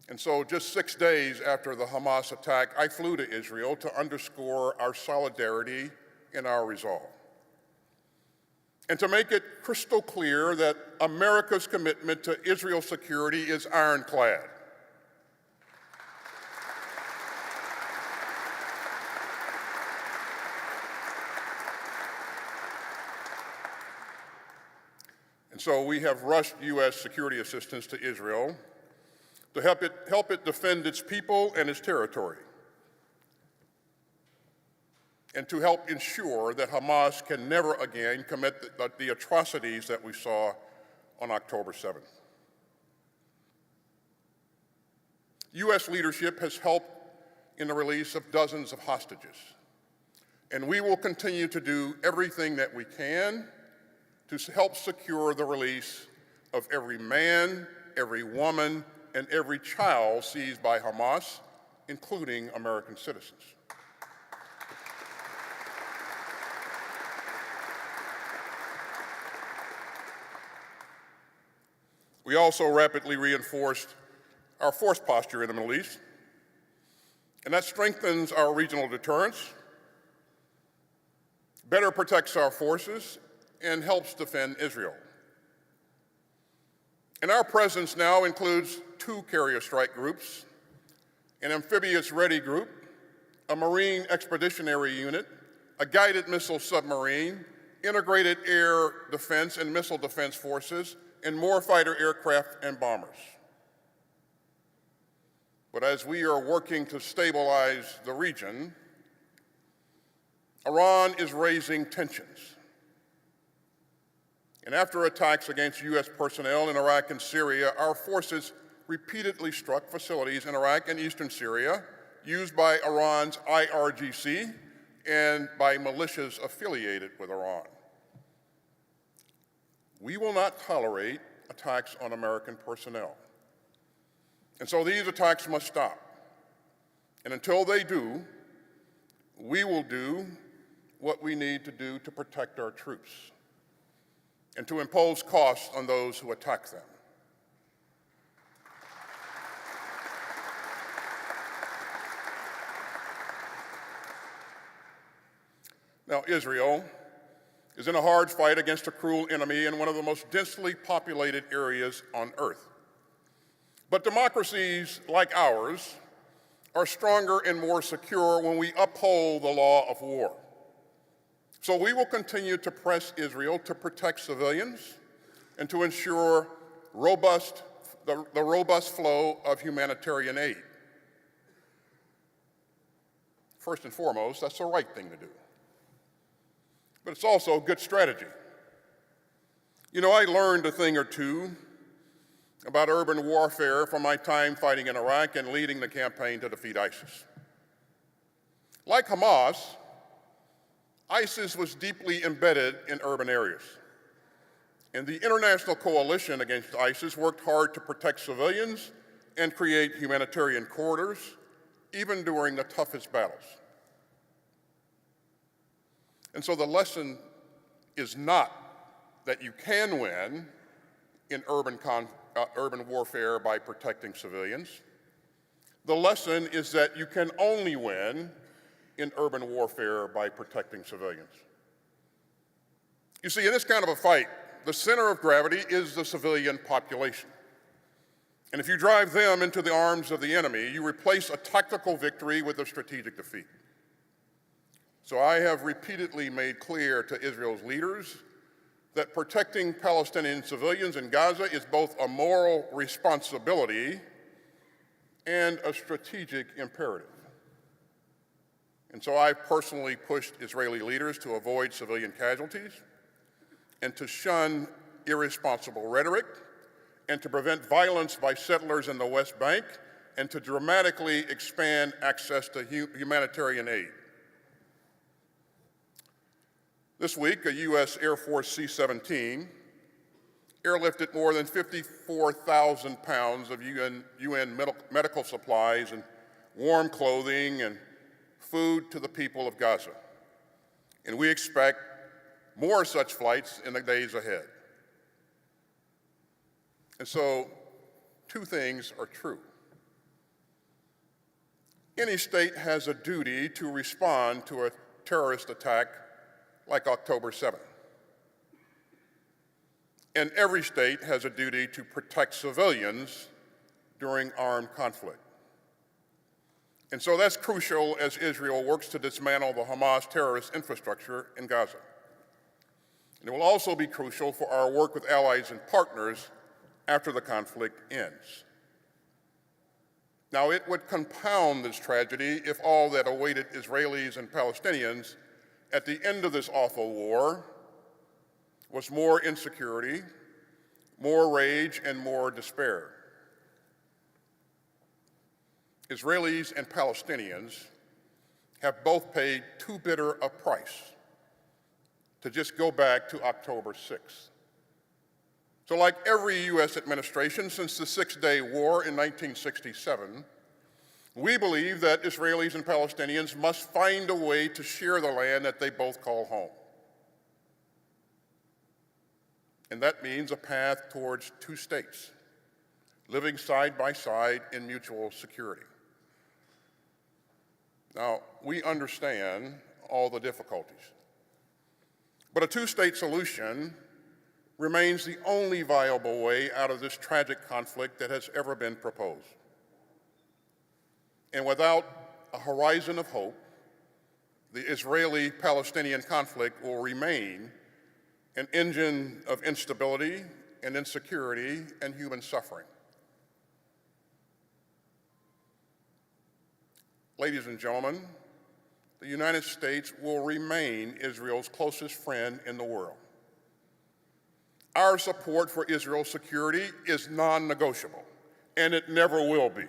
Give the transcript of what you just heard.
And so just 6 days after the Hamas attack, I flew to Israel to underscore our solidarity and our resolve, and to make it crystal clear that America's commitment to Israel's security is ironclad. And so we have rushed U.S. security assistance to Israel to help it defend its people and its territory, and to help ensure that Hamas can never again commit the atrocities that we saw on October 7th. U.S. leadership has helped in the release of dozens of hostages, and we will continue to do everything that we can to help secure the release of every man, every woman, and every child seized by Hamas, including American citizens. We also rapidly reinforced our force posture in the Middle East, and that strengthens our regional deterrence, better protects our forces, and helps defend Israel. And our presence now includes 2 carrier strike groups, an amphibious ready group, a Marine expeditionary unit, a guided missile submarine, integrated air defense and missile defense forces, and more fighter aircraft and bombers. But as we are working to stabilize the region, Iran is raising tensions. And after attacks against U.S. personnel in Iraq and Syria, our forces repeatedly struck facilities in Iraq and eastern Syria used by Iran's IRGC and by militias affiliated with Iran. We will not tolerate attacks on American personnel. And so these attacks must stop. And until they do, we will do what we need to do to protect our troops and to impose costs on those who attack them. Now, Israel is in a hard fight against a cruel enemy in one of the most densely populated areas on earth. But democracies like ours are stronger and more secure when we uphold the law of war. So we will continue to press Israel to protect civilians and to ensure the robust flow of humanitarian aid. First and foremost, that's the right thing to do. But it's also a good strategy. You know, I learned a thing or two about urban warfare from my time fighting in Iraq and leading the campaign to defeat ISIS. Like Hamas, ISIS was deeply embedded in urban areas. And the international coalition against ISIS worked hard to protect civilians and create humanitarian corridors, even during the toughest battles. And so the lesson is not that you can win in urban warfare by protecting civilians. The lesson is that you can only win in urban warfare by protecting civilians. You see, in this kind of a fight, the center of gravity is the civilian population. And if you drive them into the arms of the enemy, you replace a tactical victory with a strategic defeat. So I have repeatedly made clear to Israel's leaders that protecting Palestinian civilians in Gaza is both a moral responsibility and a strategic imperative. And so I've personally pushed Israeli leaders to avoid civilian casualties and to shun irresponsible rhetoric and to prevent violence by settlers in the West Bank and to dramatically expand access to humanitarian aid. This week, a U.S. Air Force C-17 airlifted more than 54,000 pounds of UN medical supplies and warm clothing and food to the people of Gaza. And we expect more such flights in the days ahead. And so, 2 things are true. Any state has a duty to respond to a terrorist attack like October 7th. And every state has a duty to protect civilians during armed conflict. And so that's crucial as Israel works to dismantle the Hamas terrorist infrastructure in Gaza. And it will also be crucial for our work with allies and partners after the conflict ends. Now, it would compound this tragedy if all that awaited Israelis and Palestinians at the end of this awful war was more insecurity, more rage, and more despair. Israelis and Palestinians have both paid too bitter a price to just go back to October 6th. So like every U.S. administration since the Six-Day War in 1967, we believe that Israelis and Palestinians must find a way to share the land that they both call home. And that means a path towards two states, living side by side in mutual security. Now, we understand all the difficulties, but a two-state solution remains the only viable way out of this tragic conflict that has ever been proposed. And without a horizon of hope, the Israeli-Palestinian conflict will remain an engine of instability and insecurity and human suffering. Ladies and gentlemen, the United States will remain Israel's closest friend in the world. Our support for Israel's security is non-negotiable, and it never will be.